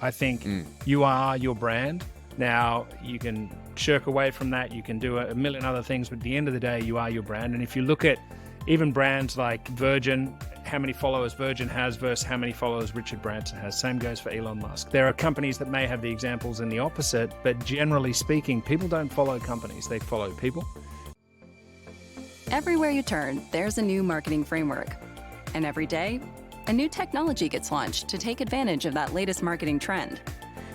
I think you are your brand. Now, you can shirk away from that. You can do a million other things, but at the end of the day, you are your brand. And if you look at even brands like Virgin, how many followers Virgin has versus how many followers Richard Branson has. Same goes for Elon Musk. There are companies that may have the examples in the opposite, but generally speaking, people don't follow companies, they follow people. Everywhere you turn, there's a new marketing framework. And every day, a new technology gets launched to take advantage of that latest marketing trend.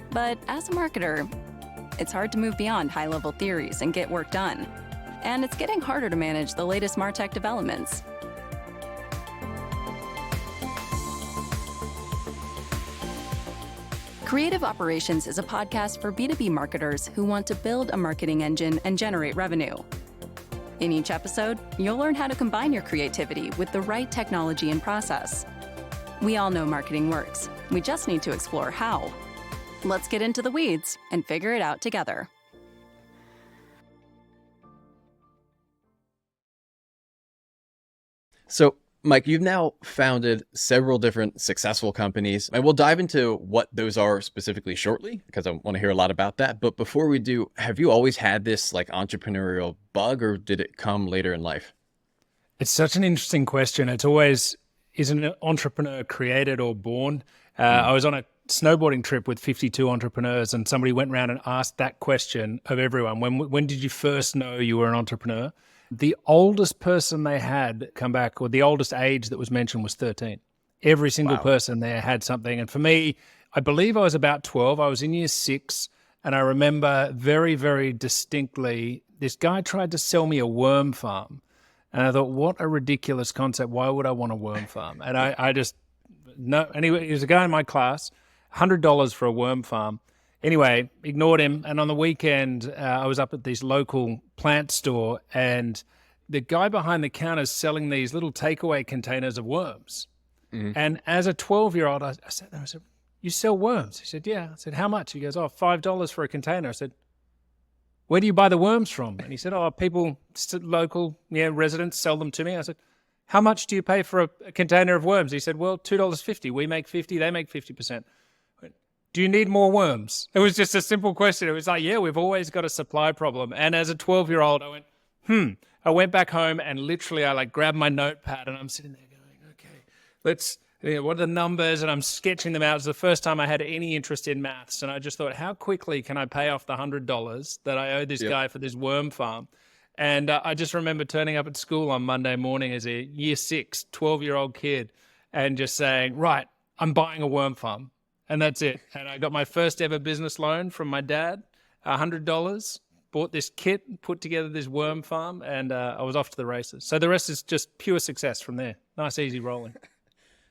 But as a marketer, it's hard to move beyond high-level theories and get work done. And it's getting harder to manage the latest MarTech developments. Creative Operations is a podcast for B2B marketers who want to build a marketing engine and generate revenue. In each episode, you'll learn how to combine your creativity with the right technology and process. We all know marketing works. We just need to explore how. Let's get into the weeds and figure it out together. So, Mike, you've now founded several different successful companies, and we'll dive into what those are specifically shortly, because I want to hear a lot about that. But before we do, have you always had this like entrepreneurial bug, or did it come later in life? It's such an interesting question. It's always, is an entrepreneur created or born? I was on a snowboarding trip with 52 entrepreneurs, and somebody went around and asked that question of everyone. When did you first know you were an entrepreneur? The oldest person they had come back, or the oldest age that was mentioned, was 13. Every single person there had something. And for me, I believe I was about 12. I was in year 6. And I remember very, very distinctly, this guy tried to sell me a worm farm. And I thought, what a ridiculous concept. Why would I want a worm farm? And I just, no. Anyway, he was a guy in my class, $100 for a worm farm. Anyway, ignored him. And on the weekend, I was up at this local plant store, and the guy behind the counter is selling these little takeaway containers of worms. And as a 12-year-old, I said, you sell worms? He said, yeah. I said, how much? He goes, oh, $5 for a container. I said, where do you buy the worms from? And he said, oh, people, local residents sell them to me. I said, how much do you pay for a container of worms? He said, well, $2.50. We make 50, they make 50%. Do you need more worms? It was just a simple question. It was like, yeah, we've always got a supply problem. And as a 12-year-old, I went, I went back home and literally I grabbed my notepad and I'm sitting there going, okay, what are the numbers? And I'm sketching them out. It was the first time I had any interest in maths. And I just thought, how quickly can I pay off the $100 that I owe this guy for this worm farm? And I just remember turning up at school on Monday morning as a year 6, 12-year-old kid and just saying, right, I'm buying a worm farm. And that's it. And I got my first ever business loan from my dad, $100, bought this kit, put together this worm farm, and I was off to the races. So the rest is just pure success from there. Nice, easy rolling.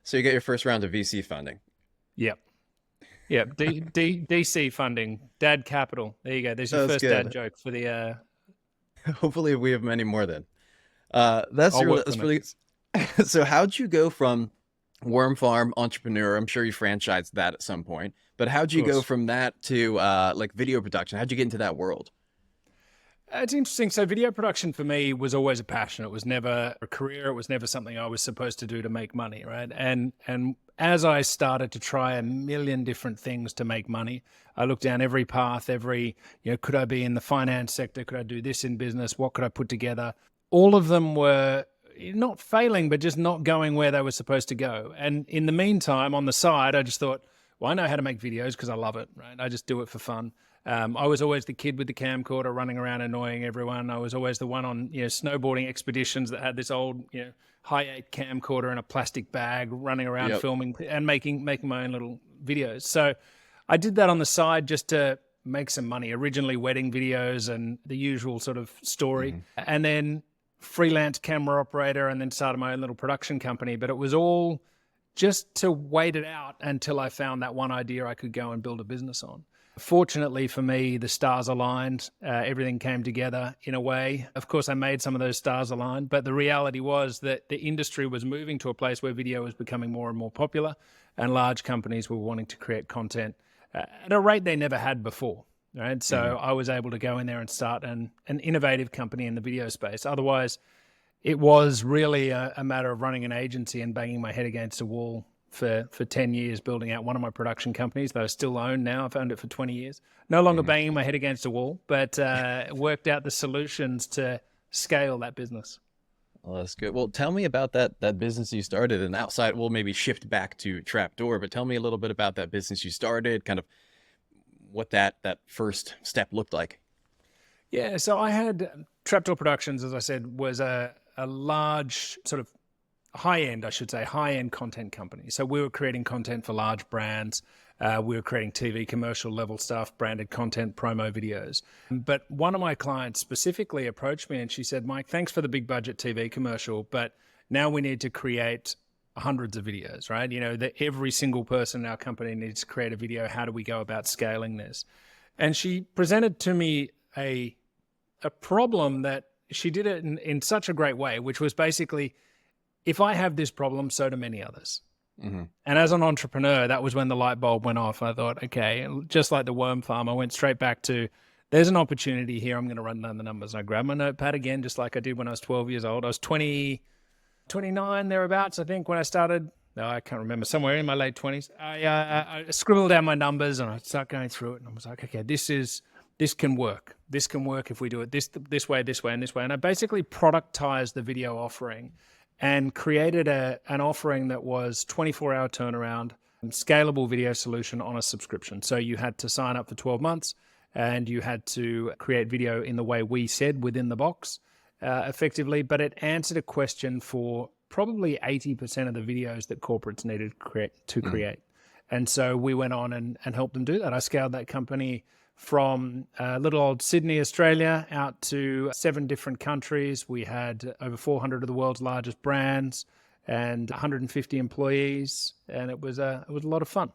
So you get your first round of VC funding. Yep. DC funding, dad capital. There you go. There's your first dad joke for the... Hopefully we have many more then. That's really... So how'd you go from worm farm entrepreneur? I'm sure you franchised that at some point, but how'd you go from that to video production? How'd you get into that world? It's interesting. So video production for me was always a passion. It was never a career. It was never something I was supposed to do to make money, right? And as I started to try a million different things to make money, I looked down every path, could I be in the finance sector? Could I do this in business? What could I put together? All of them were not failing, but just not going where they were supposed to go. And in the meantime, on the side, I just thought, well, I know how to make videos because I love it, right? I just do it for fun. I was always the kid with the camcorder running around annoying everyone. I was always the one on snowboarding expeditions that had this old hi-8 camcorder in a plastic bag running around filming and making my own little videos. So I did that on the side just to make some money. Originally wedding videos and the usual sort of story. And then freelance camera operator, and then started my own little production company. But it was all just to wait it out until I found that one idea I could go and build a business on. Fortunately for me, the stars aligned. Everything came together in a way. Of course, I made some of those stars align, but the reality was that the industry was moving to a place where video was becoming more and more popular, and large companies were wanting to create content at a rate they never had before. Right. So I was able to go in there and start an innovative company in the video space. Otherwise, it was really a matter of running an agency and banging my head against a wall for 10 years building out one of my production companies that I still own now. I've owned it for 20 years. No longer banging my head against a wall, but worked out the solutions to scale that business. Well, that's good. Well, tell me about that business you started, and outside, we'll maybe shift back to Trapdoor, but tell me a little bit about that business you started, kind of what that first step looked like. Yeah, so I had Trapdoor Productions, as I said, was a large sort of high-end content company. So we were creating content for large brands. We were creating TV commercial level stuff, branded content, promo videos. But one of my clients specifically approached me and she said, Mike, thanks for the big budget TV commercial, but now we need to create hundreds of videos, right? You know, that every single person in our company needs to create a video. How do we go about scaling this? And she presented to me a problem that she did it in such a great way, which was basically, if I have this problem, so do many others. And as an entrepreneur, that was when the light bulb went off. I thought, okay, just like the worm farm, I went straight back to, there's an opportunity here. I'm going to run down the numbers. And I grabbed my notepad again, just like I did when I was 12 years old. I was 29 thereabouts, I think, when I started. No, I can't remember, somewhere in my late 20s. I scribbled down my numbers and I started going through it. And I was like, okay, this can work. This can work if we do it this way, and this way. And I basically productized the video offering and created an offering that was 24-hour turnaround, scalable video solution on a subscription. So you had to sign up for 12 months and you had to create video in the way we said within the box effectively, but it answered a question for probably 80% of the videos that corporates needed to create. And so we went on and helped them do that. I scaled that company from little old Sydney, Australia, out to 7 different countries. We had over 400 of the world's largest brands and 150 employees, and it was a lot of fun.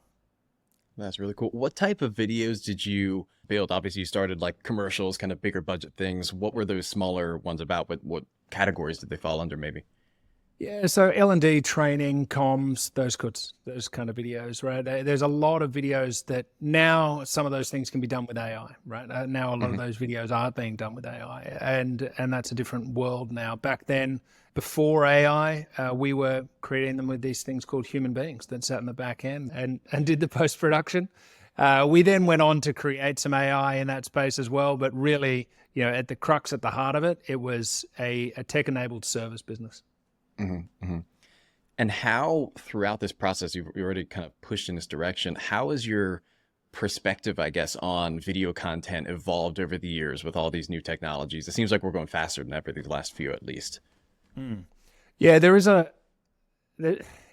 That's really cool. What type of videos did you build? Obviously, you started like commercials, kind of bigger budget things. What were those smaller ones about? What categories did they fall under, maybe? Yeah, so L&D, training, comms, those kind of videos, right? There's a lot of videos that now some of those things can be done with AI, right? Now a lot of those videos are being done with AI, and that's a different world now. Back then, before AI, we were creating them with these things called human beings that sat in the back end and did the post-production. We then went on to create some AI in that space as well, but really, you know, at the crux, at the heart of it, it was a tech-enabled service business. And how, throughout this process, you've already kind of pushed in this direction, how has your perspective, I guess, on video content evolved over the years with all these new technologies? It seems like we're going faster than ever, these last few at least. Yeah,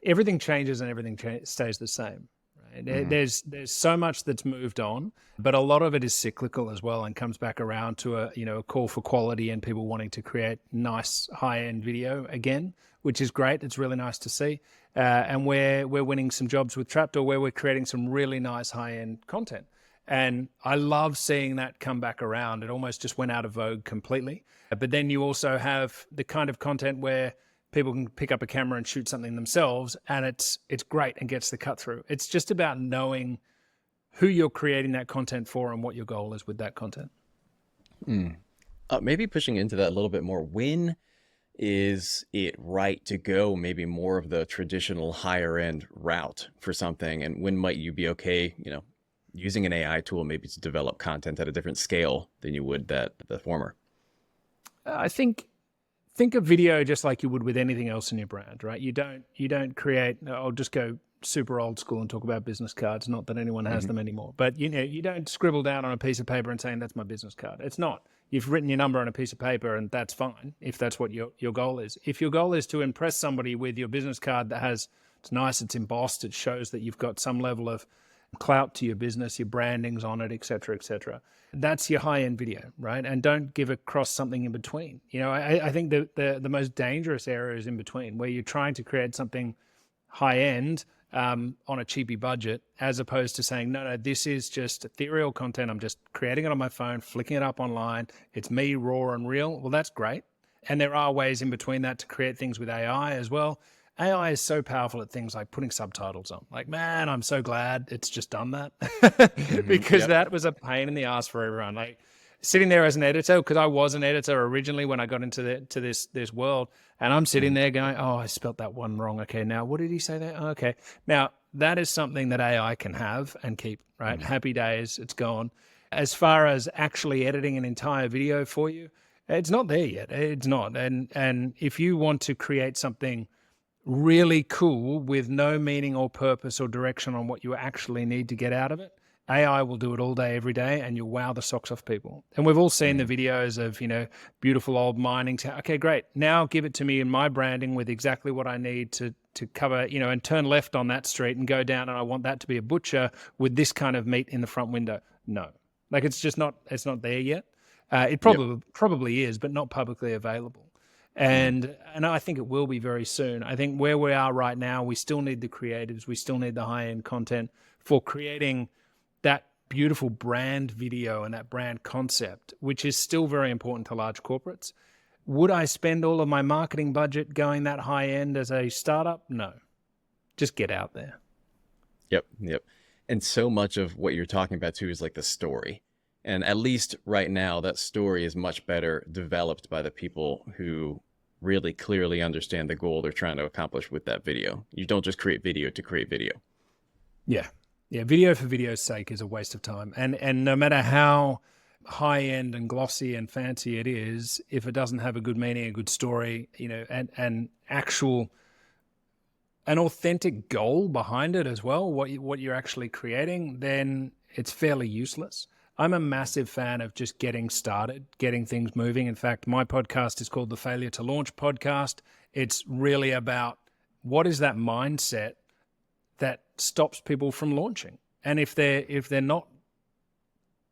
everything changes and everything stays the same. Right? There's so much that's moved on, but a lot of it is cyclical as well and comes back around to a call for quality and people wanting to create nice high-end video again, which is great. It's really nice to see. And we're winning some jobs with Trapdoor where we're creating some really nice high-end content. And I love seeing that come back around. It almost just went out of vogue completely. But then you also have the kind of content where people can pick up a camera and shoot something themselves, and it's great and gets the cut through. It's just about knowing who you're creating that content for and what your goal is with that content. Maybe pushing into that a little bit more. When is it right to go maybe more of the traditional higher end route for something? And when might you be okay, using an AI tool maybe to develop content at a different scale than you would the former? I think of video just like you would with anything else in your brand, right? You don't create, I'll just go super old school and talk about business cards. Not that anyone has them anymore, but you don't scribble down on a piece of paper and saying that's my business card. It's not. You've written your number on a piece of paper and that's fine if that's what your goal is. If your goal is to impress somebody with your business card it's nice, it's embossed, it shows that you've got some level of clout to your business, your branding's on it, et cetera, et cetera. That's your high-end video, right? And don't give across something in between. I think the most dangerous area is in between, where you're trying to create something high-end on a cheapy budget, as opposed to saying, no, this is just ethereal content. I'm just creating it on my phone, flicking it up online. It's me, raw and real. Well, that's great. And there are ways in between that to create things with AI as well. AI is so powerful at things like putting subtitles on. Like, man, I'm so glad it's just done that because that was a pain in the ass for everyone. Like, sitting there as an editor, because I was an editor originally when I got into this world, and I'm sitting there going, oh, I spelt that one wrong. Okay, now what did he say there? Oh, okay, now that is something that AI can have and keep, right? Happy days, it's gone. As far as actually editing an entire video for you, it's not there yet. It's not. And if you want to create something really cool with no meaning or purpose or direction on what you actually need to get out of it, AI will do it all day, every day, and you'll wow the socks off people. And we've all seen the videos of, beautiful old mining town. Okay, great. Now give it to me in my branding with exactly what I need to cover, and turn left on that street and go down, and I want that to be a butcher with this kind of meat in the front window. No, like it's not there yet. It probably is, but not publicly available. And I think it will be very soon. I think where we are right now, we still need the creatives. We still need the high-end content for creating that beautiful brand video and that brand concept, which is still very important to large corporates. Would I spend all of my marketing budget going that high end as a startup? No. Just get out there. Yep. And so much of what you're talking about too is like the story. And at least right now, that story is much better developed by the people who really clearly understand the goal they're trying to accomplish with that video. You don't just create video to create video. Yeah, video for video's sake is a waste of time. And no matter how high end and glossy and fancy it is, if it doesn't have a good meaning, a good story, and an authentic goal behind it as well, what you're actually creating, then it's fairly useless. I'm a massive fan of just getting started, getting things moving. In fact, my podcast is called the Failure to Launch Podcast. It's really about what is that mindset that stops people from launching. And if they're not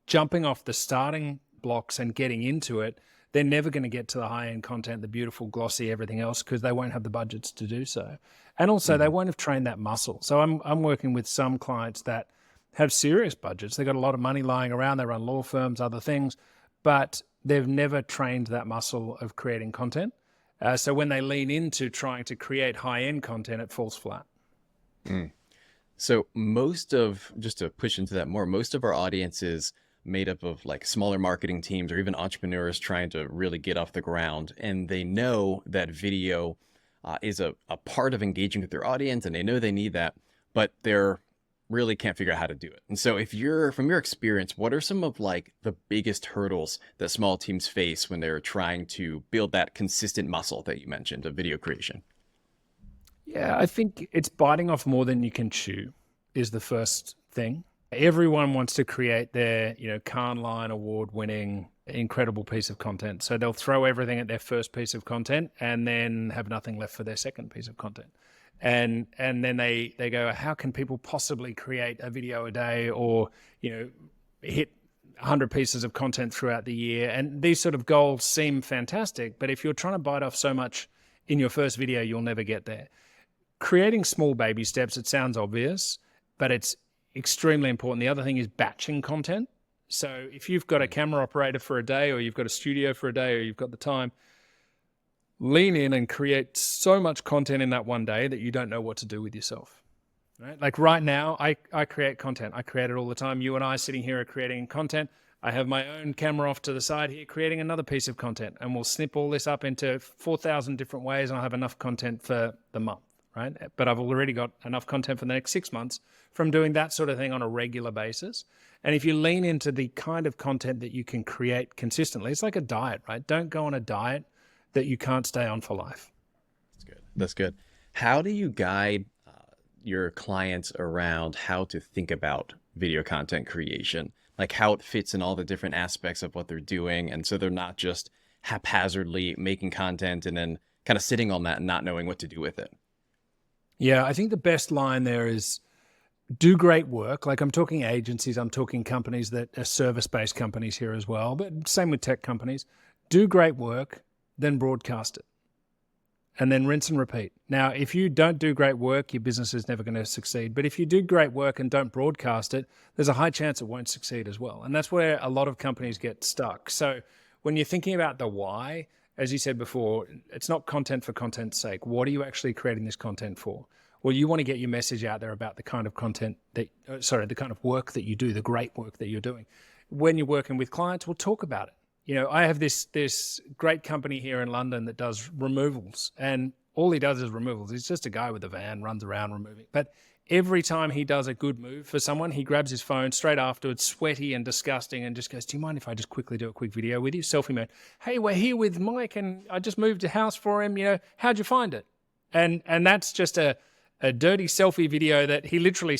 jumping off the starting blocks and getting into it, they're never going to get to the high-end content, the beautiful, glossy, everything else, because they won't have the budgets to do so. And also, they won't have trained that muscle. So I'm working with some clients that have serious budgets. They've got a lot of money lying around. They run law firms, other things, but they've never trained that muscle of creating content. So when they lean into trying to create high-end content, it falls flat. So just to push into that more, most of our audience is made up of like smaller marketing teams or even entrepreneurs trying to really get off the ground. And they know that video is a part of engaging with their audience, and they know they need that, but they're really can't figure out how to do it. And so from your experience, what are some of like the biggest hurdles that small teams face when they're trying to build that consistent muscle that you mentioned of video creation? Yeah, I think it's biting off more than you can chew is the first thing. Everyone wants to create their, Cannes Lion award-winning, incredible piece of content. So they'll throw everything at their first piece of content and then have nothing left for their second piece of content. And then they go, how can people possibly create a video a day or, hit 100 pieces of content throughout the year? And these sort of goals seem fantastic, but if you're trying to bite off so much in your first video, you'll never get there. Creating small baby steps, it sounds obvious, but it's extremely important. The other thing is batching content. So if you've got a camera operator for a day, or you've got a studio for a day, or you've got the time, lean in and create so much content in that one day that you don't know what to do with yourself. Right? Like right now, I create content. I create it all the time. You and I sitting here are creating content. I have my own camera off to the side here creating another piece of content, and we'll snip all this up into 4,000 different ways, and I'll have enough content for the month, right? But I've already got enough content for the next 6 months from doing that sort of thing on a regular basis. And if you lean into the kind of content that you can create consistently, it's like a diet, right? Don't go on a diet that you can't stay on for life. That's good. How do you guide your clients around how to think about video content creation? Like how it fits in all the different aspects of what they're doing. And so they're not just haphazardly making content and then kind of sitting on that and not knowing what to do with it. Yeah, I think the best line there is do great work. Like I'm talking agencies, I'm talking companies that are service-based companies here as well, but same with tech companies. Do great work, then broadcast it. And then rinse and repeat. Now, if you don't do great work, your business is never going to succeed. But if you do great work and don't broadcast it, there's a high chance it won't succeed as well. And that's where a lot of companies get stuck. So when you're thinking about the why, as you said before, it's not content for content's sake. What are you actually creating this content for? Well, you want to get your message out there about the kind of content the kind of work that you do, the great work that you're doing. when you're working with clients, we'll talk about it. You know, I have this great company here in London that does removals, and all he does is removals. He's just a guy with a van, runs around removing. But every time he does a good move for someone, he grabs his phone straight afterwards, sweaty and disgusting, and just goes, "Do you mind if I just quickly do a quick video with you?" Selfie mode. "Hey, we're here with Mike, and I just moved a house for him. You know, how'd you find it?" And that's just a dirty selfie video that he literally,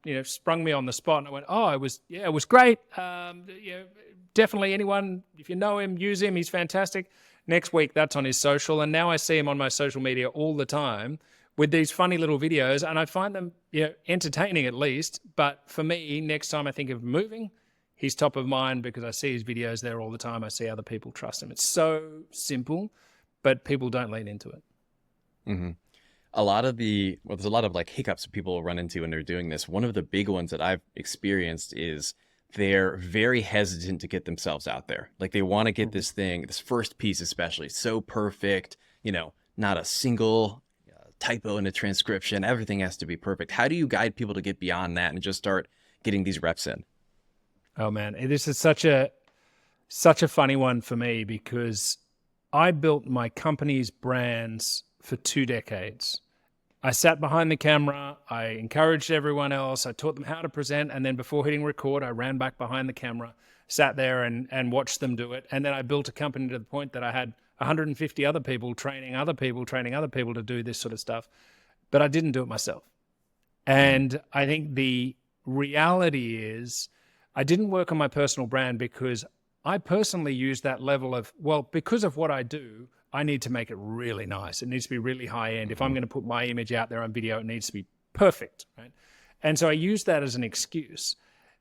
you know, sprung me on the spot. And I went, "Oh, it was great. You know, definitely anyone, if you know him, use him. He's fantastic." Next week, that's on his social. And now I see him on my social media all the time with these funny little videos. And I find them, you know, entertaining at least. But for me, next time I think of moving, he's top of mind because I see his videos there all the time. I see other people trust him. It's so simple, but people don't lean into it. Mm-hmm. There's a lot of like hiccups people run into when they're doing this. One of the big ones that I've experienced is they're very hesitant to get themselves out there. Like they want to get this first piece especially, so perfect, you know, not a single typo in a transcription. Everything has to be perfect. How do you guide people to get beyond that and just start getting these reps in? Oh man, this is such a funny one for me because I built my company's brands for 2 decades. I sat behind the camera, I encouraged everyone else, I taught them how to present, and then before hitting record, I ran back behind the camera, sat there and watched them do it. And then I built a company to the point that I had 150 other people training other people to do this sort of stuff. But I didn't do it myself. And I think the reality is I didn't work on my personal brand because I personally use that level of, well, because of what I do, I need to make it really nice. It needs to be really high end. If I'm going to put my image out there on video, it needs to be perfect, right? And so I use that as an excuse.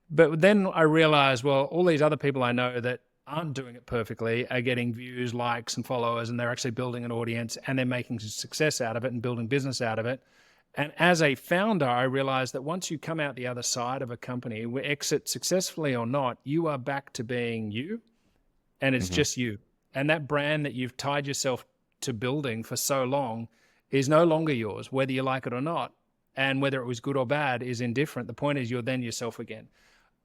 But then I realized, well, all these other people I know that aren't doing it perfectly are getting views, likes, and followers, and they're actually building an audience, and they're making success out of it and building business out of it. And as a founder, I realized that once you come out the other side of a company, exit successfully or not, you are back to being you, and it's just you. And that brand that you've tied yourself to building for so long is no longer yours, whether you like it or not. And whether it was good or bad is indifferent. The point is you're then yourself again.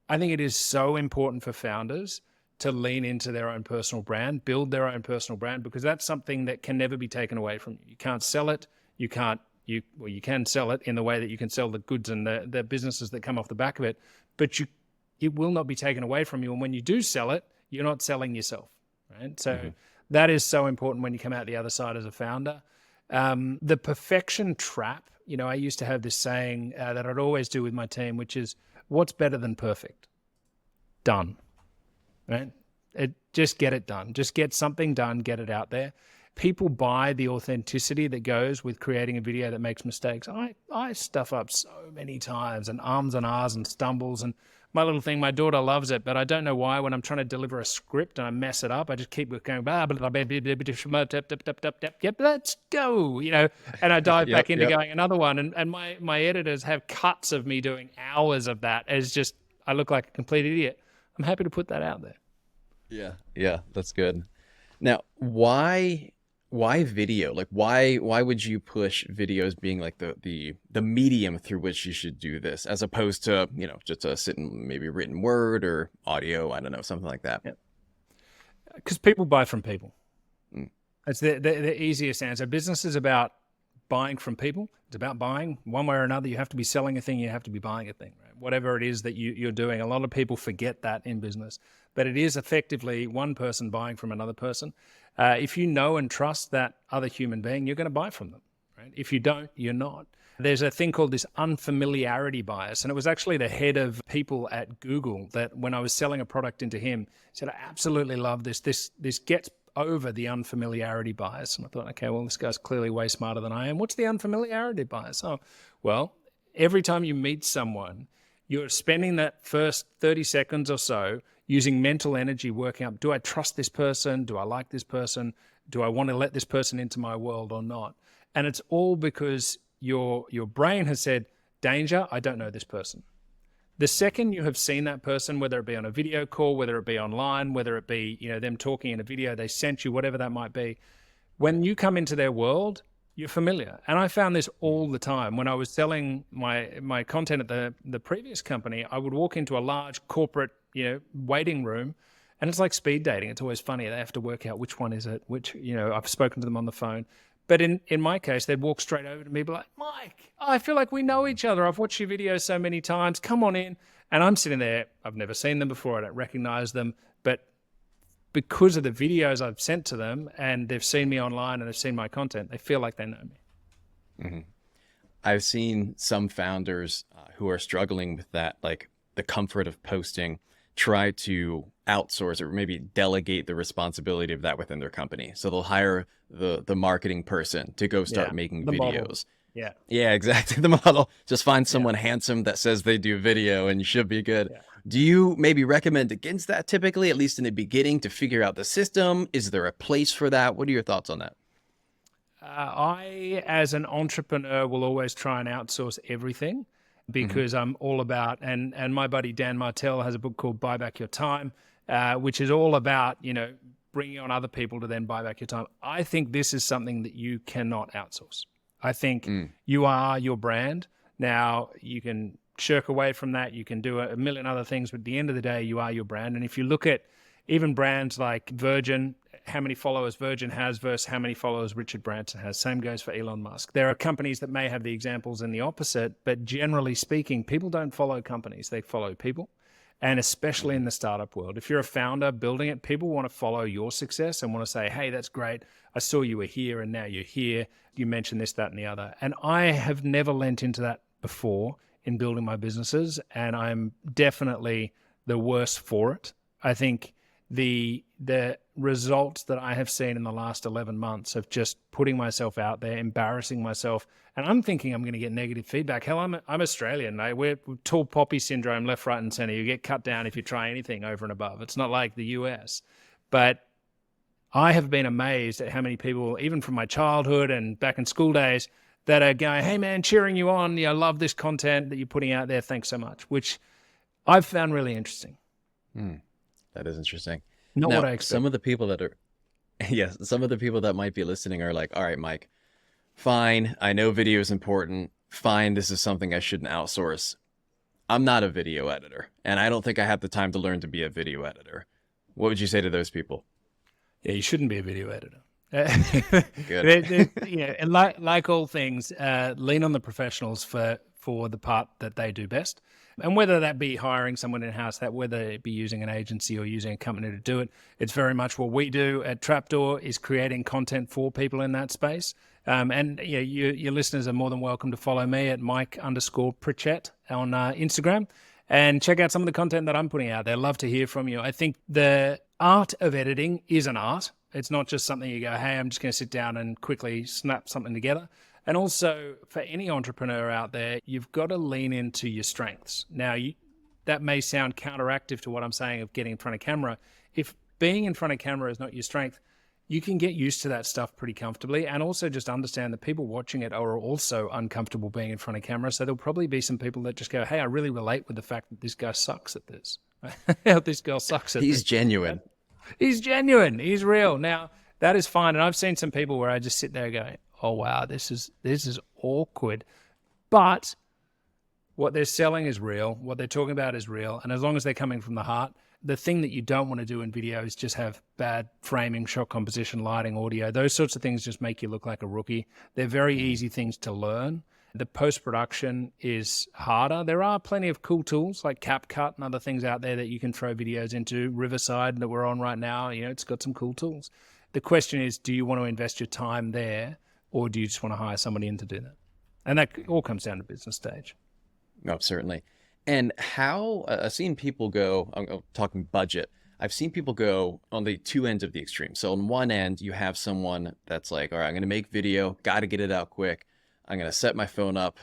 I think it is so important for founders to lean into their own personal brand, build their own personal brand, because that's something that can never be taken away from you. You can't sell it. You can sell it in the way that you can sell the goods and the businesses that come off the back of it, but it will not be taken away from you. And when you do sell it, you're not selling yourself. Right? So that is so important when you come out the other side as a founder. The perfection trap, you know, I used to have this saying that I'd always do with my team, which is, what's better than perfect? Done. Right? Just get it done. Just get something done, get it out there. People buy the authenticity that goes with creating a video that makes mistakes. I stuff up so many times and ums and ahs and stumbles, and my little thing, my daughter loves it, but I don't know why when I'm trying to deliver a script and I mess it up, I just keep going, yep, let's go, you know, and I dive back into going another one. And my editors have cuts of me doing hours of that as just, I look like a complete idiot. I'm happy to put that out there. Yeah, that's good. Now, why video? Like why would you push videos being like the medium through which you should do this, as opposed to, you know, just a sit in maybe written word or audio, I don't know, something like that? Because people buy from people. It's the easiest answer. Business is about buying from people. It's about buying one way or another. You have to be selling a thing. You have to be buying a thing, right? Whatever it is that you're doing. A lot of people forget that in business, but it is effectively one person buying from another person. If you know and trust that other human being, you're going to buy from them, right? If you don't, you're not. There's a thing called this unfamiliarity bias. And it was actually the head of people at Google that when I was selling a product into him, said, I absolutely love this. This gets over the unfamiliarity bias. And I thought, okay, well, this guy's clearly way smarter than I am. What's the unfamiliarity bias? Oh, well, every time you meet someone, you're spending that first 30 seconds or so using mental energy, working up, do I trust this person? Do I like this person? Do I want to let this person into my world or not? And it's all because your brain has said, danger, I don't know this person. The second you have seen that person, whether it be on a video call, whether it be online, whether it be, you know, them talking in a video, they sent you, whatever that might be, when you come into their world, you're familiar. And I found this all the time. When I was selling my content at the previous company, I would walk into a large corporate, waiting room, and it's like speed dating. It's always funny. They have to work out which one is it, which, I've spoken to them on the phone. But in my case, they'd walk straight over to me, be like, Mike, I feel like we know each other. I've watched your videos so many times. Come on in. And I'm sitting there. I've never seen them before. I don't recognize them. But because of the videos I've sent to them and they've seen me online and they've seen my content, they feel like they know me. Mm-hmm. I've seen some founders who are struggling with that, like the comfort of posting, try to outsource or maybe delegate the responsibility of that within their company. So they'll hire the marketing person to go start making videos. Model. Yeah, exactly. The model. Just find someone handsome that says they do video and you should be good. Yeah. Do you maybe recommend against that typically, at least in the beginning, to figure out the system? Is there a place for that? What are your thoughts on that? I, as an entrepreneur, will always try and outsource everything because I'm all about, and my buddy Dan Martell has a book called Buy Back Your Time, which is all about, bringing on other people to then buy back your time. I think this is something that you cannot outsource. I think you are your brand. Now, you can shirk away from that. You can do a million other things, but at the end of the day, you are your brand. And if you look at even brands like Virgin, how many followers Virgin has versus how many followers Richard Branson has. Same goes for Elon Musk. There are companies that may have the examples in the opposite, but generally speaking, people don't follow companies. They follow people. And especially in the startup world, if you're a founder building it, people want to follow your success and want to say, hey, that's great. I saw you were here and now you're here. You mentioned this, that, and the other. And I have never lent into that before in building my businesses. And I'm definitely the worst for it. I think the results that I have seen in the last 11 months of just putting myself out there, embarrassing myself, and I'm thinking I'm going to get negative feedback. Hell, I'm Australian, mate. We're tall poppy syndrome, left, right, and center. You get cut down if you try anything over and above. It's not like the US. But I have been amazed at how many people, even from my childhood and back in school days, that are going, hey, man, cheering you on. I love this content that you're putting out there. Thanks so much, which I've found really interesting. That is interesting. Not now, what I expect. Some of the people that are, some of the people that might be listening are like, all right, Mike, fine. I know video is important. Fine. This is something I shouldn't outsource. I'm not a video editor, and I don't think I have the time to learn to be a video editor. What would you say to those people? Yeah, you shouldn't be a video editor. Good. And like all things, lean on the professionals for the part that they do best. And whether that be hiring someone in-house, whether it be using an agency or using a company to do it, it's very much what we do at Trapdoor is creating content for people in that space. And your listeners are more than welcome to follow me at Mike_Pritchett on Instagram and check out some of the content that I'm putting out there. Love to hear from you. I think the art of editing is an art. It's not just something you go, hey, I'm just going to sit down and quickly snap something together. And also, for any entrepreneur out there, you've got to lean into your strengths. Now, that may sound counteractive to what I'm saying of getting in front of camera. If being in front of camera is not your strength, you can get used to that stuff pretty comfortably, and also just understand that people watching it are also uncomfortable being in front of camera. So there'll probably be some people that just go, hey, I really relate with the fact that this guy sucks at this. This girl sucks at this. He's genuine. He's genuine. He's real. Now, that is fine. And I've seen some people where I just sit there going, oh, wow, this is awkward. But what they're selling is real. What they're talking about is real. And as long as they're coming from the heart, the thing that you don't want to do in video is just have bad framing, shot composition, lighting, audio. Those sorts of things just make you look like a rookie. They're very easy things to learn. The post-production is harder. There are plenty of cool tools like CapCut and other things out there that you can throw videos into. Riverside that we're on right now, it's got some cool tools. The question is, do you want to invest your time there, or do you just want to hire somebody in to do that? And that all comes down to business stage. No, certainly. And how I've seen people go, I'm talking budget, I've seen people go on the two ends of the extreme. So on one end, you have someone that's like, all right, I'm going to make video, got to get it out quick. I'm going to set my phone up,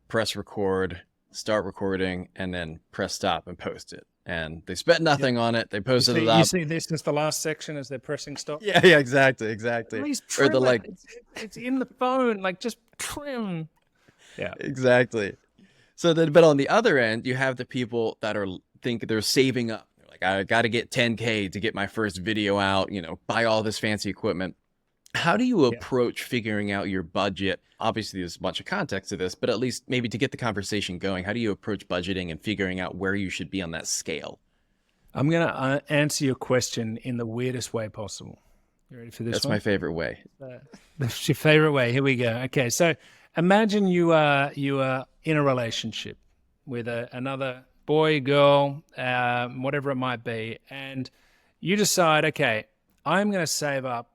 press record, start recording, and then press stop and post it. And they spent nothing on it. They posted it up. You see this is the last section as they're pressing stop? Yeah, exactly. Or it's in the phone, just trim. Yeah, exactly. So then, but on the other end, you have the people that think they're saving up. They're like, I got to get 10K to get my first video out, buy all this fancy equipment. How do you approach figuring out your budget? Obviously, there's a bunch of context to this, but at least maybe to get the conversation going, how do you approach budgeting and figuring out where you should be on that scale? I'm going to answer your question in the weirdest way possible. You ready for this That's one? my favorite way. That's your favorite way. Here we go. Okay, so imagine you are in a relationship with another boy, girl, whatever it might be, and you decide, okay, I'm going to save up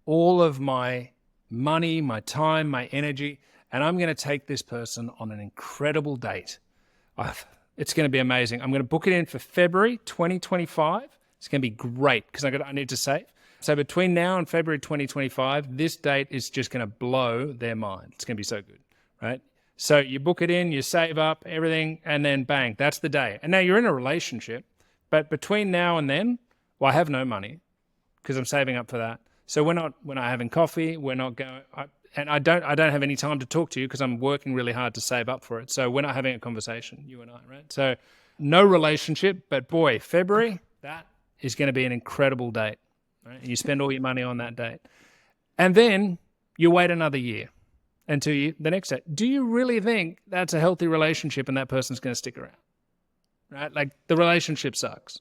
all of my money, my time, my energy, and I'm going to take this person on an incredible date. It's going to be amazing. I'm going to book it in for February 2025. It's going to be great because I need to save. So between now and February 2025, this date is just going to blow their mind. It's going to be so good, right? So you book it in, you save up everything, and then bang, that's the day. And now you're in a relationship, but between now and then, well, I have no money because I'm saving up for that. So we're not having coffee. We're not going, and I don't have any time to talk to you because I'm working really hard to save up for it. So we're not having a conversation, you and I, right? So no relationship, but boy, February, that is going to be an incredible date, right? And you spend all your money on that date, and then you wait another year until the next date. Do you really think that's a healthy relationship and that person's going to stick around, right? Like the relationship sucks.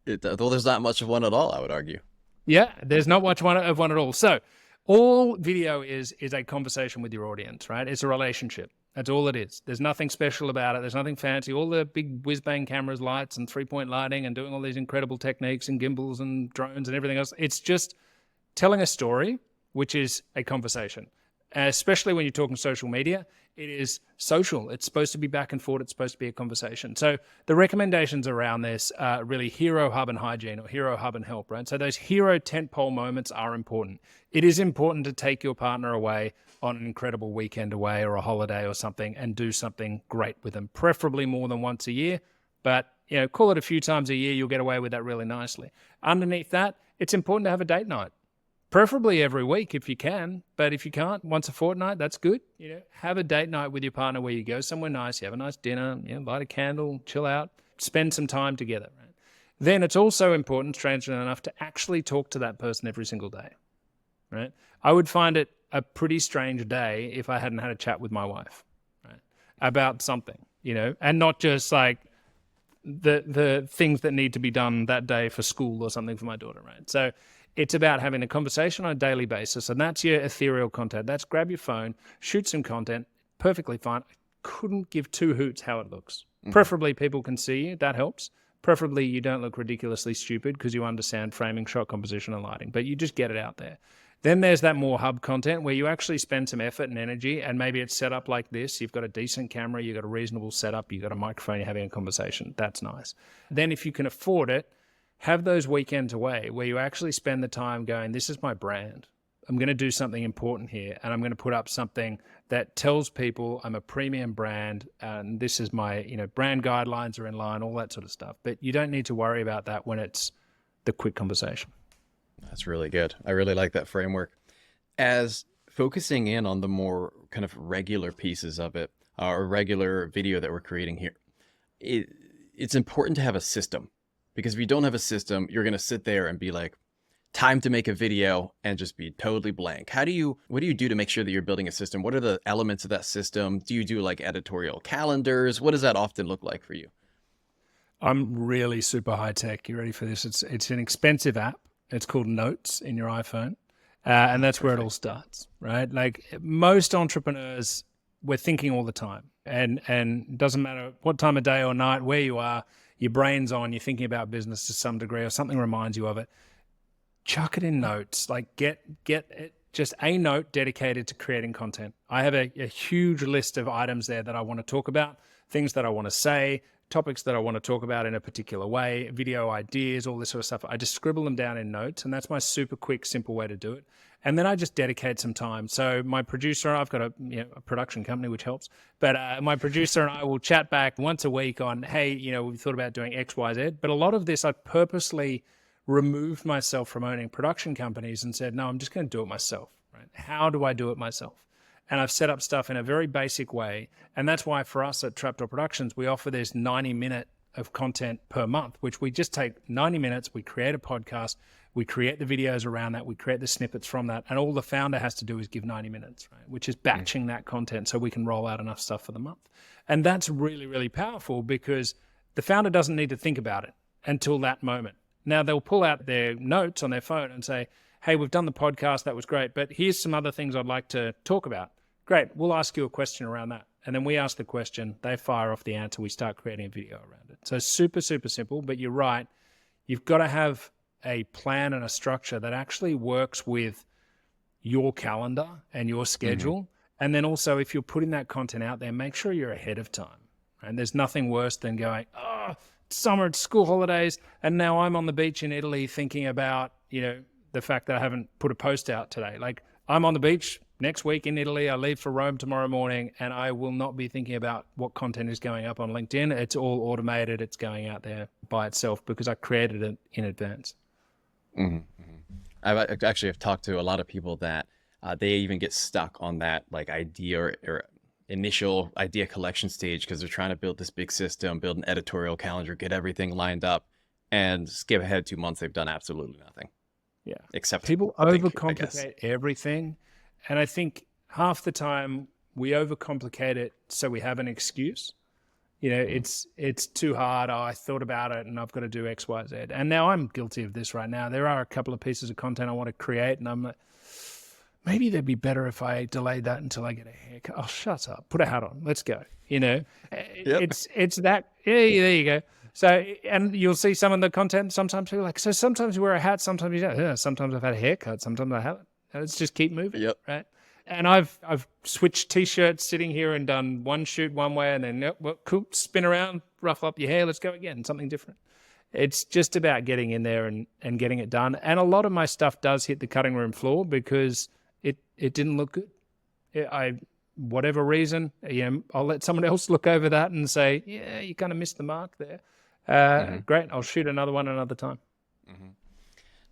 Well, there's not much of one at all, I would argue. Yeah, there's not much of one at all. So all video is a conversation with your audience, right? It's a relationship. That's all it is. There's nothing special about it. There's nothing fancy. All the big whiz-bang cameras, lights, and three-point lighting and doing all these incredible techniques and gimbals and drones and everything else. It's just telling a story, which is a conversation. Especially when you're talking social media, it is social. It's supposed to be back and forth. It's supposed to be a conversation. So the recommendations around this are really hero, hub, and hygiene, or hero, hub, and help, right? So those hero tentpole moments are important. It is important to take your partner away on an incredible weekend away or a holiday or something and do something great with them, preferably more than once a year. But, call it a few times a year. You'll get away with that really nicely. Underneath that, it's important to have a date night. Preferably every week if you can, but if you can't, once a fortnight, that's good. Have a date night with your partner where you go somewhere nice, you have a nice dinner, light a candle, chill out, spend some time together. Right? Then it's also important, strangely enough, to actually talk to that person every single day. Right? I would find it a pretty strange day if I hadn't had a chat with my wife, right, about something, and not just like the things that need to be done that day for school or something for my daughter, right? So it's about having a conversation on a daily basis, and that's your ethereal content. That's grab your phone, shoot some content, perfectly fine. I couldn't give two hoots how it looks. Mm-hmm. Preferably people can see you, that helps. Preferably you don't look ridiculously stupid because you understand framing, shot composition, and lighting, but you just get it out there. Then there's that more hub content where you actually spend some effort and energy, and maybe it's set up like this. You've got a decent camera, you've got a reasonable setup, you've got a microphone, you're having a conversation. That's nice. Then if you can afford it, have those weekends away where you actually spend the time going, this is my brand. I'm going to do something important here, and I'm going to put up something that tells people I'm a premium brand, and this is my, brand guidelines are in line, all that sort of stuff. But you don't need to worry about that when it's the quick conversation. That's really good. I really like that framework. As focusing in on the more kind of regular pieces of it, or regular video that we're creating here, it's important to have a system. Because if you don't have a system, you're going to sit there and be like, time to make a video and just be totally blank. What do you do to make sure that you're building a system? What are the elements of that system? Do you do like editorial calendars? What does that often look like for you? I'm really super high tech. You ready for this? It's an expensive app. It's called Notes in your iPhone. And that's where it all starts, right? Like most entrepreneurs, we're thinking all the time. And it doesn't matter what time of day or night, where you are, your brain's on, you're thinking about business to some degree or something reminds you of it. Chuck it in Notes. Like get it, just a note dedicated to creating content. I have a huge list of items there that I want to talk about, things that I want to say, topics that I want to talk about in a particular way, video ideas, all this sort of stuff. I just scribble them down in Notes, and that's my super quick, simple way to do it. And then I just dedicate some time. So my producer, I've got a production company, which helps, but my producer and I will chat back once a week on, hey, we've thought about doing X, Y, Z. But a lot of this, I purposely removed myself from owning production companies and said, no, I'm just going to do it myself. Right? How do I do it myself? And I've set up stuff in a very basic way. And that's why for us at Trapdoor Productions, we offer this 90-minute of content per month, which we just take 90 minutes, we create a podcast, we create the videos around that, we create the snippets from that, and all the founder has to do is give 90 minutes, right? Which is batching that content so we can roll out enough stuff for the month. And that's really, really powerful because the founder doesn't need to think about it until that moment. Now they'll pull out their notes on their phone and say, hey, we've done the podcast, that was great, but here's some other things I'd like to talk about. Great, we'll ask you a question around that. And then we ask the question, they fire off the answer, we start creating a video around it. So super, super simple, but you're right. You've got to have a plan and a structure that actually works with your calendar and your schedule. And then also, if you're putting that content out there, make sure you're ahead of time. And there's nothing worse than going, oh, it's summer, it's school holidays, and now I'm on the beach in Italy thinking about, the fact that I haven't put a post out today. Like, I'm on the beach next week in Italy, I leave for Rome tomorrow morning, and I will not be thinking about what content is going up on LinkedIn. It's all automated. It's going out there by itself because I created it in advance. I actually have talked to a lot of people that they even get stuck on that like idea or initial idea collection stage because they're trying to build this big system, build an editorial calendar, get everything lined up, and skip ahead 2 months. They've done absolutely nothing. Yeah. Except people overcomplicate everything. And I think half the time we overcomplicate it so we have an excuse. It's too hard. Oh, I thought about it and I've got to do X, Y, Z. And now I'm guilty of this right now. There are a couple of pieces of content I want to create and I'm like, maybe that'd be better if I delayed that until I get a haircut. Oh, shut up. Put a hat on. Let's go. It's that. Yeah, there you go. So, and you'll see some of the content. Sometimes people are like, so sometimes you wear a hat, sometimes you don't. Yeah, sometimes I've had a haircut, sometimes I haven't. Let's just keep moving, right? And I've switched T-shirts sitting here and done one shoot one way and then cool, spin around, ruffle up your hair, let's go again, something different. It's just about getting in there and getting it done. And a lot of my stuff does hit the cutting room floor because it didn't look good. Whatever reason, I'll let someone else look over that and say, yeah, you kind of missed the mark there. Great, I'll shoot another one another time.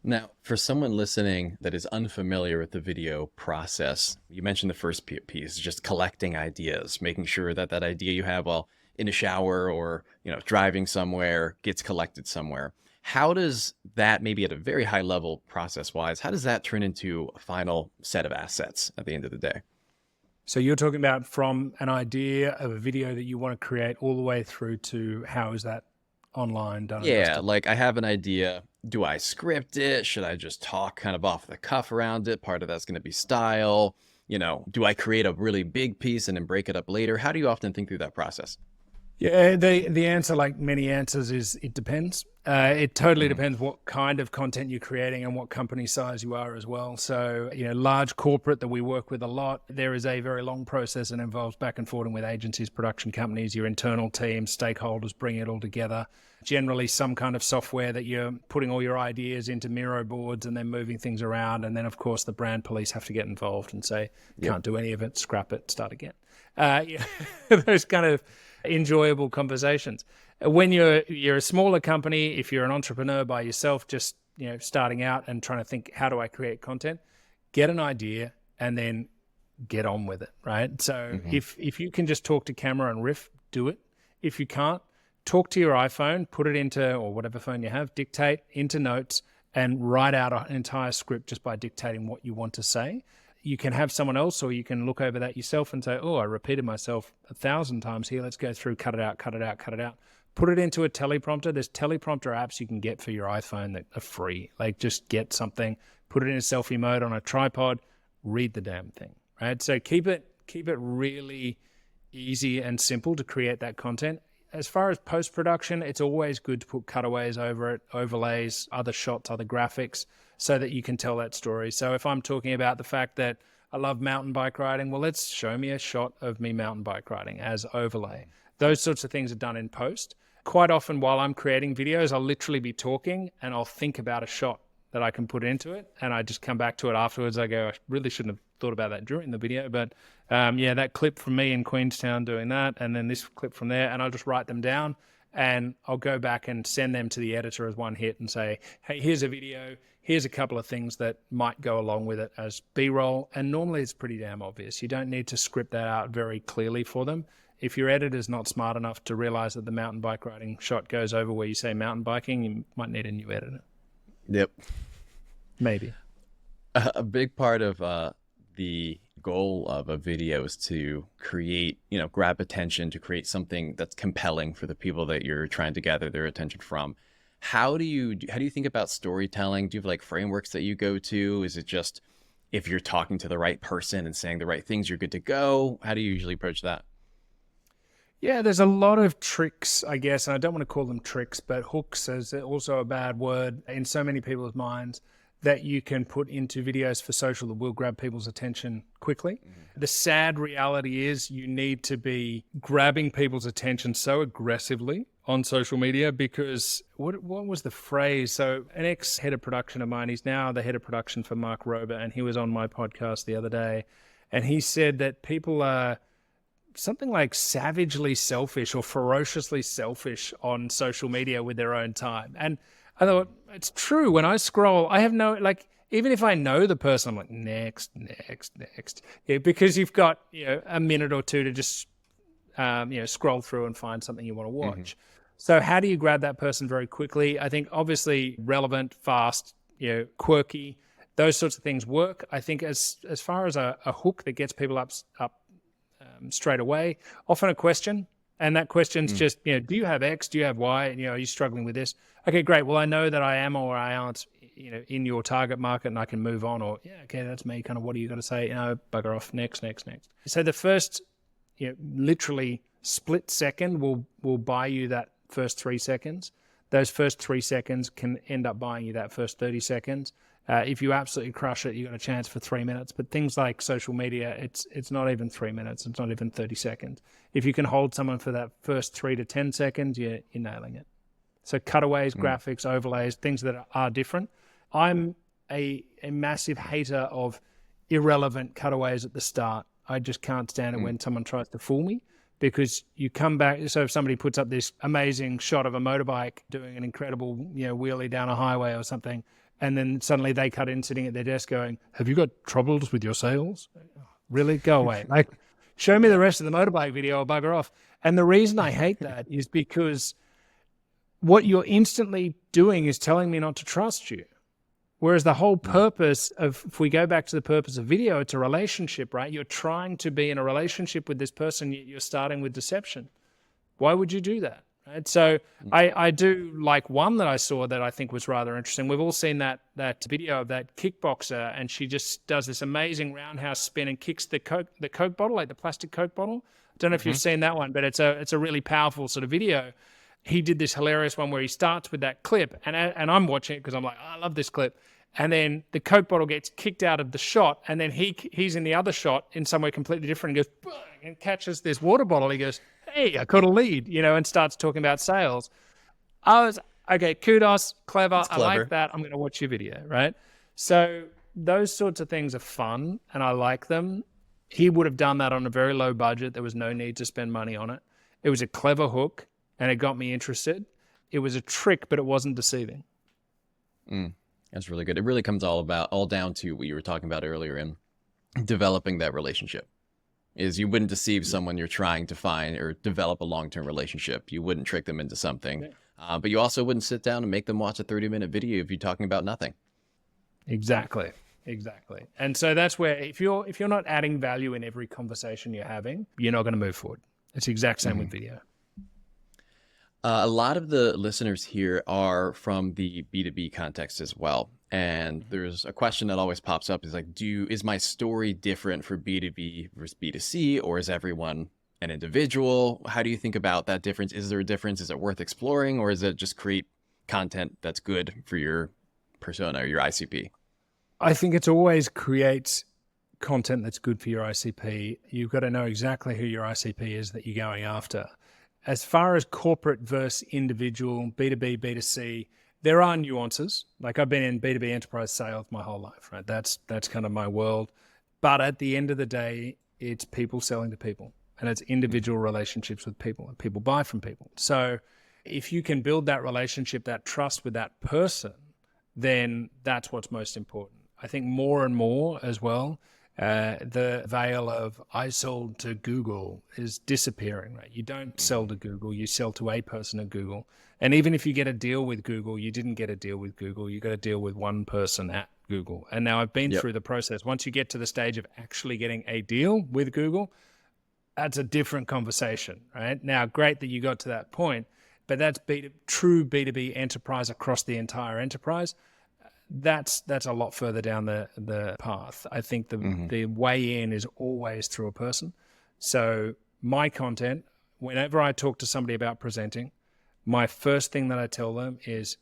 Now, for someone listening that is unfamiliar with the video process, you mentioned the first piece, just collecting ideas, making sure that idea you have while in a shower or, driving somewhere gets collected somewhere. How does that, maybe at a very high level process-wise, how does that turn into a final set of assets at the end of the day? So you're talking about from an idea of a video that you want to create all the way through to how is that online done? Yeah, like I have an idea. Do I script it? Should I just talk kind of off the cuff around it? Part of that's going to be style. Do I create a really big piece and then break it up later? How do you often think through that process? Yeah, the answer, like many answers, is it depends. It totally depends what kind of content you're creating and what company size you are as well. So, large corporate that we work with a lot, there is a very long process and involves back and forth with agencies, production companies, your internal teams, stakeholders, bring it all together. Generally some kind of software that you're putting all your ideas into Miro boards and then moving things around. And then, of course, the brand police have to get involved and say, can't do any of it, scrap it, start again. Those kind of enjoyable conversations. When you're a smaller company, if you're an entrepreneur by yourself, just starting out and trying to think, how do I create content? Get an idea and then get on with it, right? So if you can just talk to camera and riff, do it. If you can't, talk to your iPhone, put it into, or whatever phone you have, dictate into notes and write out an entire script just by dictating what you want to say. You can have someone else, or you can look over that yourself and say, oh, I repeated myself 1,000 times here. Let's go through, cut it out, cut it out, cut it out. Put it into a teleprompter. There's teleprompter apps you can get for your iPhone that are free. Like, just get something, put it in a selfie mode on a tripod, read the damn thing, right? So keep it really easy and simple to create that content. As far as post-production, it's always good to put cutaways over it, overlays, other shots, other graphics, so that you can tell that story. So if I'm talking about the fact that I love mountain bike riding, well, let's show me a shot of me mountain bike riding as overlay. Those sorts of things are done in post. Quite often while I'm creating videos, I'll literally be talking and I'll think about a shot that I can put into it, and I just come back to it afterwards. I go, I really shouldn't have thought about that during the video, but that clip from me in Queenstown doing that, and then this clip from there, and I'll just write them down, and I'll go back and send them to the editor as one hit and say, hey, here's a video, here's a couple of things that might go along with it as B-roll, and normally it's pretty damn obvious. You don't need to script that out very clearly for them. If your editor's not smart enough to realize that the mountain bike riding shot goes over where you say mountain biking, you might need a new editor. Yep. Maybe. A big part of the goal of a video is to create, grab attention, to create something that's compelling for the people that you're trying to gather their attention from. How do you think about storytelling? Do you have like frameworks that you go to? Is it just if you're talking to the right person and saying the right things, you're good to go? How do you usually approach that? Yeah, there's a lot of tricks, I guess, and I don't want to call them tricks, but hooks is also a bad word in so many people's minds, that you can put into videos for social that will grab people's attention quickly. Mm-hmm. The sad reality is you need to be grabbing people's attention so aggressively on social media because what was the phrase? So an ex-head of production of mine, he's now the head of production for Mark Rober, and he was on my podcast the other day, and he said that people are something like savagely selfish or ferociously selfish on social media with their own time. And I thought, it's true. When I scroll, I have even if I know the person, I'm like, next. Yeah, because you've got, a minute or two to just, scroll through and find something you want to watch. Mm-hmm. So how do you grab that person very quickly? I think obviously relevant, fast, quirky, those sorts of things work. I think as far as a hook that gets people up straight away, often a question. And that question's just, do you have X? Do you have Y? Are you struggling with this? Okay, great. Well, I know that I am or I aren't, in your target market, and I can move on. Or, yeah, okay, that's me. Kind of, what do you got to say? Bugger off. Next. So the first, literally split second will buy you that first 3 seconds. Those first 3 seconds can end up buying you that first 30 seconds. If you absolutely crush it, you got a chance for 3 minutes. But things like social media, it's not even 3 minutes. It's not even 30 seconds. If you can hold someone for that first 3 to 10 seconds, you're nailing it. So cutaways, graphics, overlays, things that are different. I'm a massive hater of irrelevant cutaways at the start. I just can't stand it when someone tries to fool me, because you come back. So if somebody puts up this amazing shot of a motorbike doing an incredible, wheelie down a highway or something, and then suddenly they cut in sitting at their desk going, have you got troubles with your sales? Really? Go away. Like, show me the rest of the motorbike video or bugger off. And the reason I hate that is because what you're instantly doing is telling me not to trust you. Whereas the whole purpose of, if we go back to the purpose of video, it's a relationship, right? You're trying to be in a relationship with this person, yet you're starting with deception. Why would you do that? Right? So I do like one that I saw that I think was rather interesting. We've all seen that video of that kickboxer, and she just does this amazing roundhouse spin and kicks the Coke bottle, like the plastic Coke bottle. I don't know if you've seen that one, but it's a really powerful sort of video. He did this hilarious one where he starts with that clip, and I'm watching it because I'm like, I love this clip. And then the Coke bottle gets kicked out of the shot, and then he's in the other shot in somewhere completely different and goes, and catches this water bottle. He goes, hey, I got a lead, and starts talking about sales. I was, okay, kudos, clever. I like that. I'm going to watch your video, right? So those sorts of things are fun, and I like them. He would have done that on a very low budget. There was no need to spend money on it. It was a clever hook, and it got me interested. It was a trick, but it wasn't deceiving. That's really good. It really comes all down to what you were talking about earlier in developing that relationship. Is you wouldn't deceive someone you're trying to find or develop a long-term relationship. You wouldn't trick them into something, but you also wouldn't sit down and make them watch a 30-minute video of you talking about nothing. Exactly. And so that's where if you're not adding value in every conversation you're having, you're not going to move forward. It's the exact same with video. A lot of the listeners here are from the B2B context as well. And there's a question that always pops up is like, is my story different for B2B versus B2C, or is everyone an individual? How do you think about that difference? Is there a difference? Is it worth exploring, or is it just create content that's good for your persona or your ICP? I think it's always create content that's good for your ICP. You've got to know exactly who your ICP is that you're going after. As far as corporate versus individual, B2B, B2C, there are nuances. Like I've been in B2B enterprise sales my whole life, right? That's kind of my world. But at the end of the day, it's people selling to people, and it's individual relationships with people, and people buy from people. So if you can build that relationship, that trust with that person, then that's what's most important. I think more and more as well, The veil of I sold to Google is disappearing, right? You don't sell to Google, you sell to a person at Google. And even if you get a deal with Google, you didn't get a deal with Google, you got a deal with one person at Google. And now I've been through the process. Once you get to the stage of actually getting a deal with Google, that's a different conversation, right? Now, great that you got to that point, but that's true B2B enterprise across the entire enterprise. That's a lot further down the path. I think the way in is always through a person. So my content, whenever I talk to somebody about presenting, my first thing that I tell them is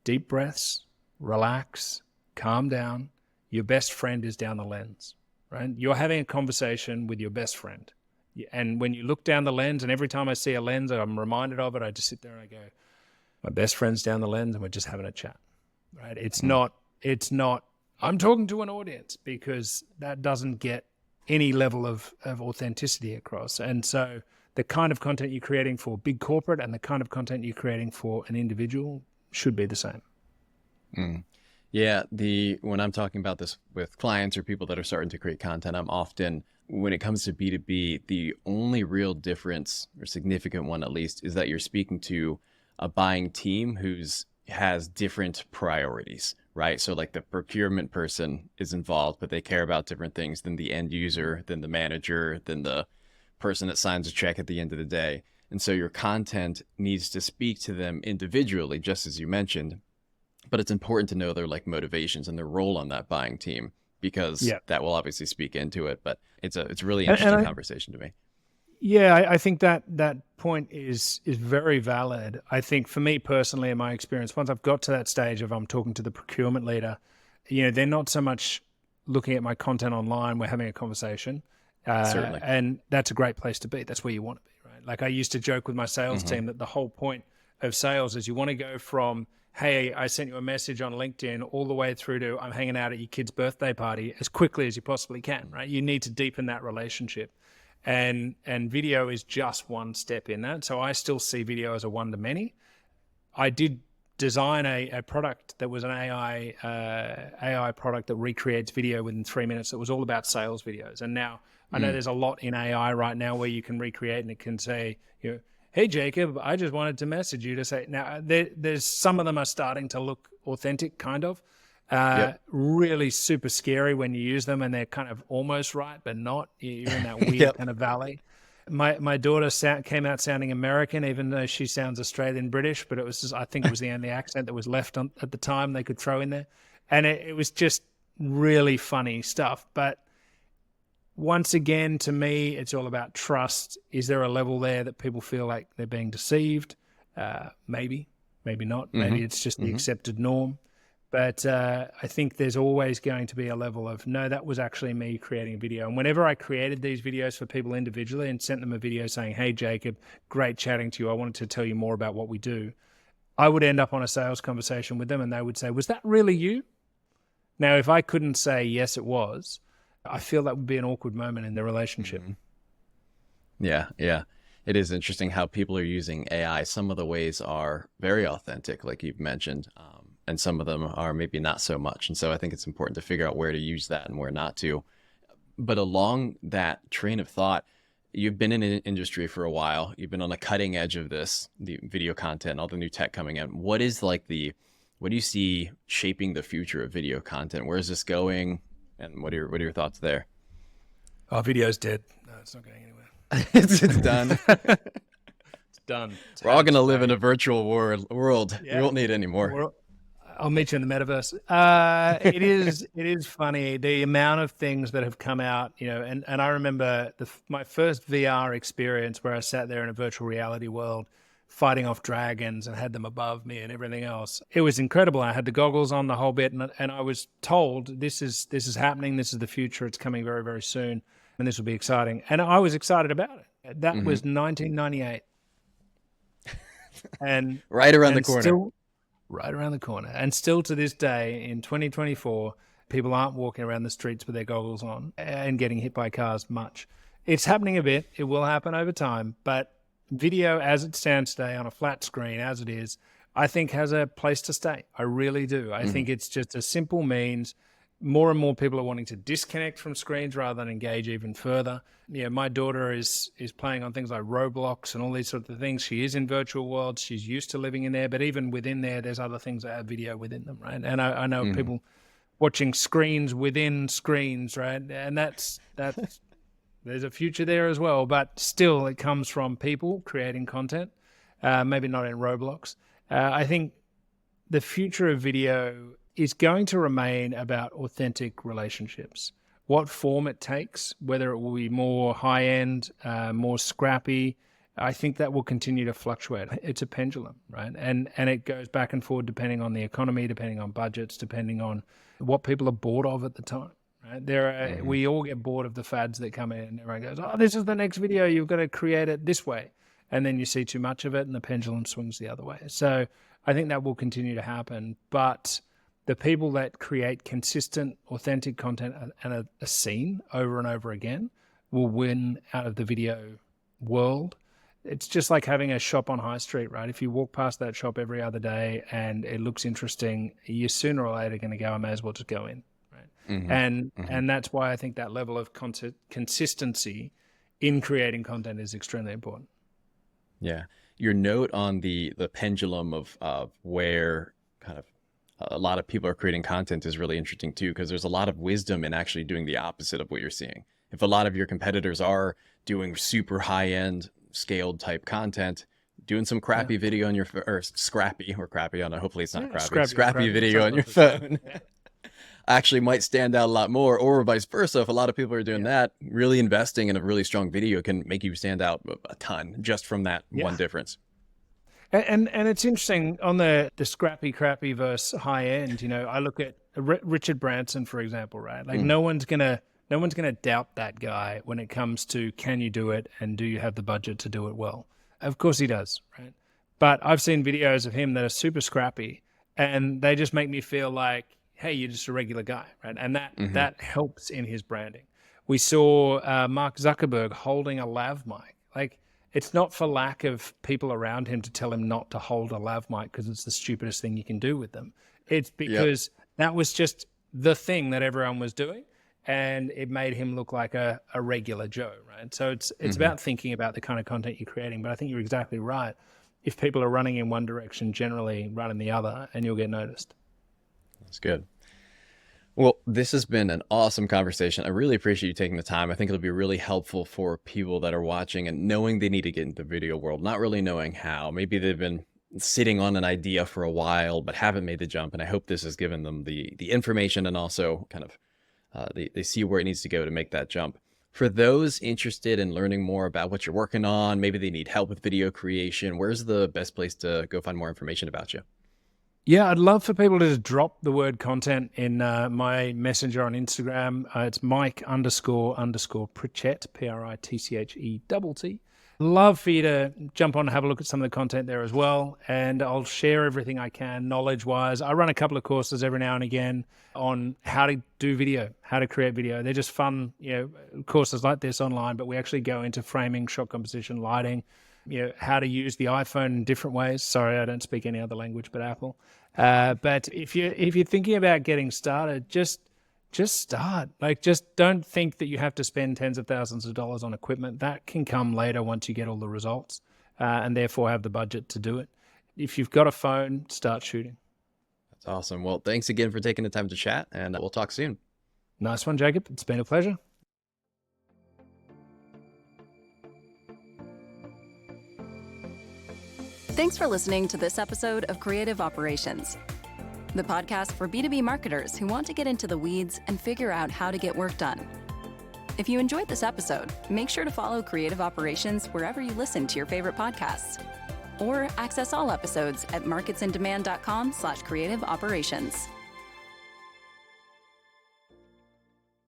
deep breaths, relax, calm down. Your best friend is down the lens, right? You're having a conversation with your best friend. And when you look down the lens, and every time I see a lens, I'm reminded of it, I just sit there and I go, my best friend's down the lens and we're just having a chat, right? It's not, I'm talking to an audience, because that doesn't get any level of authenticity across. And so the kind of content you're creating for big corporate and the kind of content you're creating for an individual should be the same. Yeah, when I'm talking about this with clients or people that are starting to create content, I'm often, when it comes to B2B, the only real difference, or significant one at least, is that you're speaking to a buying team has different priorities, right? So like the procurement person is involved, but they care about different things than the end user, than the manager, than the person that signs a check at the end of the day. And so your content needs to speak to them individually, just as you mentioned, but it's important to know their like motivations and their role on that buying team, because that will obviously speak into it. But it's a really interesting conversation to me. Yeah, I think that point is very valid. I think for me personally, in my experience, once I've got to that stage of I'm talking to the procurement leader, they're not so much looking at my content online. We're having a conversation. Certainly. And that's a great place to be. That's where you want to be, right? Like I used to joke with my sales team that the whole point of sales is you want to go from, hey, I sent you a message on LinkedIn, all the way through to I'm hanging out at your kid's birthday party as quickly as you possibly can, right? You need to deepen that relationship. And video is just one step in that. So I still see video as a one-to-many. I did design a product that was an AI product that recreates video within 3 minutes. That was all about sales videos. And now I know there's a lot in AI right now where you can recreate and it can say, hey, Jacob, I just wanted to message you to say, now there's some of them are starting to look authentic, kind of. Really super scary when you use them and they're kind of almost right, but not. You're in that weird kind of valley. My daughter came out sounding American, even though she sounds Australian British, but it was I think it was the only accent that was left at the time they could throw in there. And it was just really funny stuff. But once again, to me, it's all about trust. Is there a level there that people feel like they're being deceived? Maybe not. Maybe it's just the accepted norm. But I think there's always going to be a level of, no, that was actually me creating a video. And whenever I created these videos for people individually and sent them a video saying, hey, Jacob, great chatting to you. I wanted to tell you more about what we do. I would end up on a sales conversation with them and they would say, was that really you? Now, if I couldn't say, yes, it was, I feel that would be an awkward moment in the relationship. Yeah. It is interesting how people are using AI. Some of the ways are very authentic, like you've mentioned, and some of them are maybe not so much. And so I think it's important to figure out where to use that and where not to. But along that train of thought, you've been in an industry for a while. You've been on the cutting edge of this, the video content, all the new tech coming in. What do you see shaping the future of video content? Where is this going? And what are your thoughts there? Oh, video's dead. No, it's not going anywhere. It's done. It's done. We're all going to live in a virtual world. Yeah. We won't need any more. I'll meet you in the metaverse. It is funny, the amount of things that have come out, and I remember my first VR experience where I sat there in a virtual reality world fighting off dragons and had them above me and everything else. It was incredible. I had the goggles on the whole bit and I was told this is happening. This is the future. It's coming very, very soon. And this will be exciting. And I was excited about it. That was 1998. And right around the corner. Right around the corner. And still to this day, in 2024, people aren't walking around the streets with their goggles on and getting hit by cars much. It's happening a bit. It will happen over time. But video, as it stands today on a flat screen, as it is, I think has a place to stay. I really do. I think it's just a simple means more and more people are wanting to disconnect from screens rather than engage even further. My daughter is playing on things like Roblox and all these sorts of things. She is in virtual worlds. She's used to living in there, but even within there's other things that have video within them, right? And I know people watching screens within screens, right? And that's there's a future there as well, but still it comes from people creating content, maybe not in Roblox. I think the future of video is going to remain about authentic relationships. What form it takes, whether it will be more high-end, more scrappy, I think that will continue to fluctuate. It's a pendulum, right? And it goes back and forth depending on the economy, depending on budgets, depending on what people are bored of at the time. Right? We all get bored of the fads that come in, and everyone goes, "Oh, this is the next video. You've got to create it this way," and then you see too much of it, and the pendulum swings the other way. So I think that will continue to happen, but the people that create consistent, authentic content and a scene over and over again will win out of the video world. It's just like having a shop on High Street, right? If you walk past that shop every other day and it looks interesting, you're sooner or later going to go, I may as well just go in, right? And that's why I think that level of consistency in creating content is extremely important. Yeah. Your note on the pendulum of where kind of a lot of people are creating content is really interesting too, because there's a lot of wisdom in actually doing the opposite of what you're seeing. If a lot of your competitors are doing super high-end scaled type content, doing some crappy video on your or scrappy or crappy on hopefully it's not crappy, scrappy video on your phone actually might stand out a lot more, or vice versa. If a lot of people are doing that, really investing in a really strong video can make you stand out a ton just from that one difference. And it's interesting on the scrappy crappy versus high end. I look at Richard Branson, for example, right? Like no one's gonna doubt that guy when it comes to can you do it and do you have the budget to do it well? Of course he does, right? But I've seen videos of him that are super scrappy, and they just make me feel like, hey, you're just a regular guy, right? And that helps in his branding. We saw Mark Zuckerberg holding a lav mic, like. It's not for lack of people around him to tell him not to hold a lav mic because it's the stupidest thing you can do with them. It's because that was just the thing that everyone was doing, and it made him look like a regular Joe, right? So it's about thinking about the kind of content you're creating, but I think you're exactly right. If people are running in one direction, generally run in the other, and you'll get noticed. That's good. Well, this has been an awesome conversation. I really appreciate you taking the time. I think it'll be really helpful for people that are watching and knowing they need to get into the video world, not really knowing how. Maybe they've been sitting on an idea for a while, but haven't made the jump. And I hope this has given them the information and also kind of they see where it needs to go to make that jump. For those interested in learning more about what you're working on, maybe they need help with video creation, where's the best place to go find more information about you? Yeah, I'd love for people to just drop the word content in my messenger on Instagram. It's Mike __ Pritchett, Pritchett. Love for you to jump on and have a look at some of the content there as well. And I'll share everything I can knowledge-wise. I run a couple of courses every now and again on how to do video, how to create video. They're just fun, courses like this online, but we actually go into framing, shot composition, lighting, how to use the iPhone in different ways. Sorry, I don't speak any other language but Apple. But if you're thinking about getting started, just start. Like, just don't think that you have to spend tens of thousands of dollars on equipment. That can come later once you get all the results, and therefore have the budget to do it. If you've got a phone, start shooting. That's awesome. Well, thanks again for taking the time to chat, and we'll talk soon. Nice one, Jacob. It's been a pleasure. Thanks for listening to this episode of Creative Operations, the podcast for B2B marketers who want to get into the weeds and figure out how to get work done. If you enjoyed this episode, make sure to follow Creative Operations wherever you listen to your favorite podcasts, or access all episodes at marketsindemand.com/creativeoperations.